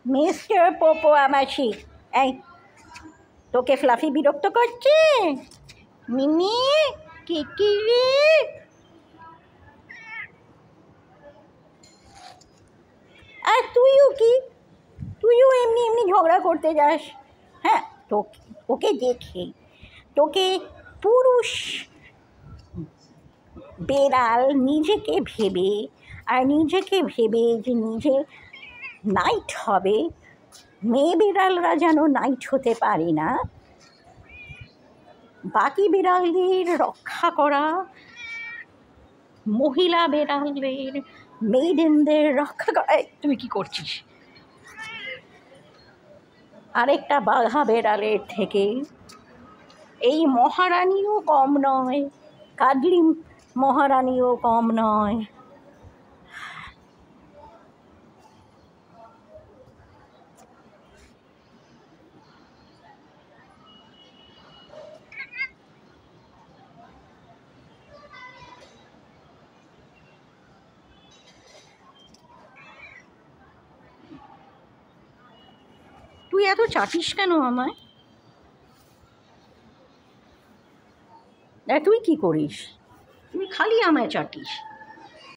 Mister পোপো আমাশি, এই তোকে fluffy বিরক্ত করছে? মিমি কিকিরি, আর তুইও এমনি এমনি ঝগড়া করতে যাস? হ্যাঁ, তোকে দেখে, তোকে পুরুষ বেড়াল নিজেকে ভেবে যে নিজে নাইট হবে, মেয়ে বিড়ালরা যেন নাইট হতে পারে না, বাকি বিড়ালদের রক্ষা করা, মহিলা বিড়ালদের, মেইডেনদের রক্ষা করা। তুই কি করছিস? আরেকটা বাঘা বিড়ালের থেকে এই মহারানীও কম নয়, কাজলি মহারানীও কম নয়। তুই এত চাটিস কেন আমায়? তুই কি করিস? তুই খালি আমায় চাটিস।